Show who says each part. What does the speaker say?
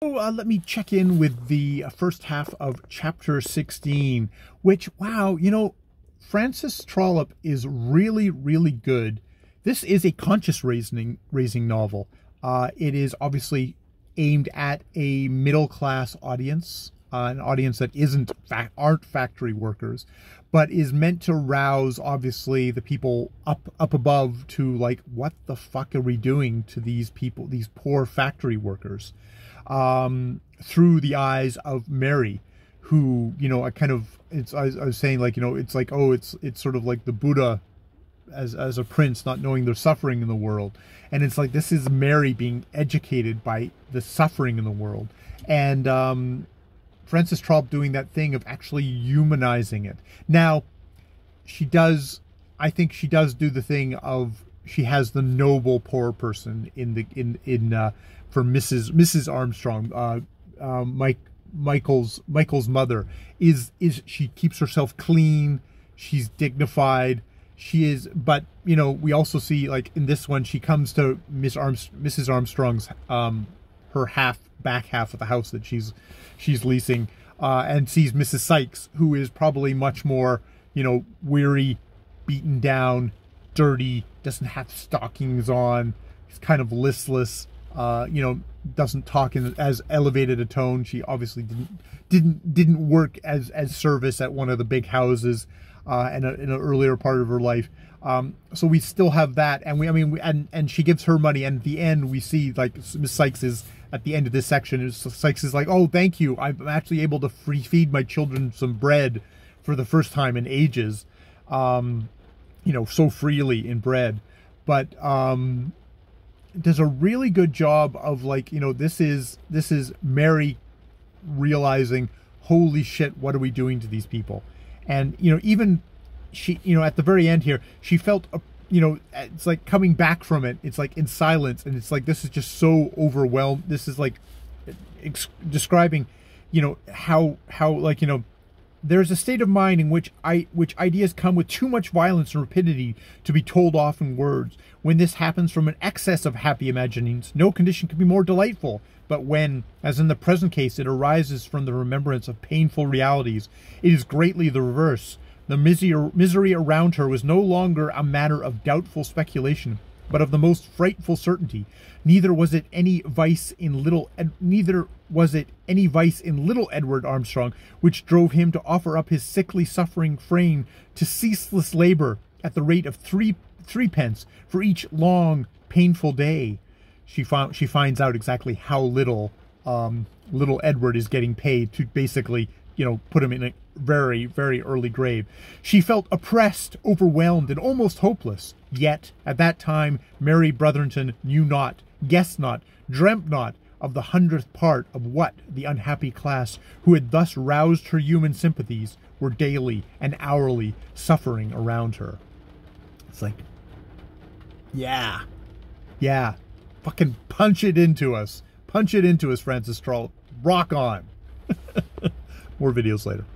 Speaker 1: Let me check in with the first half of chapter 16, which, wow, you know, Francis Trollope is really, really good. This is a conscious-raising novel. It is obviously aimed at a middle-class audience, an audience that aren't factory workers, but is meant to rouse, obviously, the people up above to, like, what the fuck are we doing to these people, these poor factory workers? Through the eyes of Mary, who, you know, I was saying, like, you know, it's like, oh, it's sort of like the Buddha as a prince, not knowing there's suffering in the world. And it's like, this is Mary being educated by the suffering in the world. And Francis Trollope doing that thing of actually humanizing it. Now, I think she does do the thing of, she has the noble poor person for Mrs. Armstrong, Mchl's mother, is she keeps herself clean, she's dignified, she is, but, you know, we also see, like, in this one, she comes to Mrs. Armstrong's, her back half of the house that she's leasing, and sees Mrs. Sykes, who is probably much more, you know, weary, beaten down, dirty, doesn't have stockings on, is kind of listless, you know, doesn't talk in as elevated a tone. She obviously didn't work as service at one of the big houses in an earlier part of her life. So we still have that, and and she gives her money, and at the end we see, like, Miss Sykes is at the end of this section. Sykes is like, oh, thank you, I'm actually able to feed my children some bread for the first time in ages, you know, so freely in bread. But does a really good job of, like, you know, this is Mary realizing, holy shit, what are we doing to these people? And, you know, even she, you know, at the very end here, she felt, you know, it's like coming back from it, it's like in silence, and it's like, this is just so overwhelmed. This is like describing, you know, how like, you know, there's a state of mind in which ideas come with too much violence and rapidity to be told off in words. When this happens from an excess of happy imaginings, no condition can be more delightful. But when, as in the present case, it arises from the remembrance of painful realities, it is greatly the reverse. The misery around her was no longer a matter of doubtful speculation, but of the most frightful certainty. Neither was it any vice in little Edward Armstrong which drove him to offer up his sickly, suffering frame to ceaseless labor at the rate of threepence for each long, painful day. She finds out exactly how little Edward is getting paid to basically, you know, put him in a very, very early grave. She felt oppressed, overwhelmed, and almost hopeless. Yet, at that time, Mary Brotherton knew not, guessed not, dreamt not of the 100th part of what the unhappy class who had thus roused her human sympathies were daily and hourly suffering around her. It's like, yeah, fucking punch it into us. Punch it into us, Francis Trollope. Rock on. More videos later.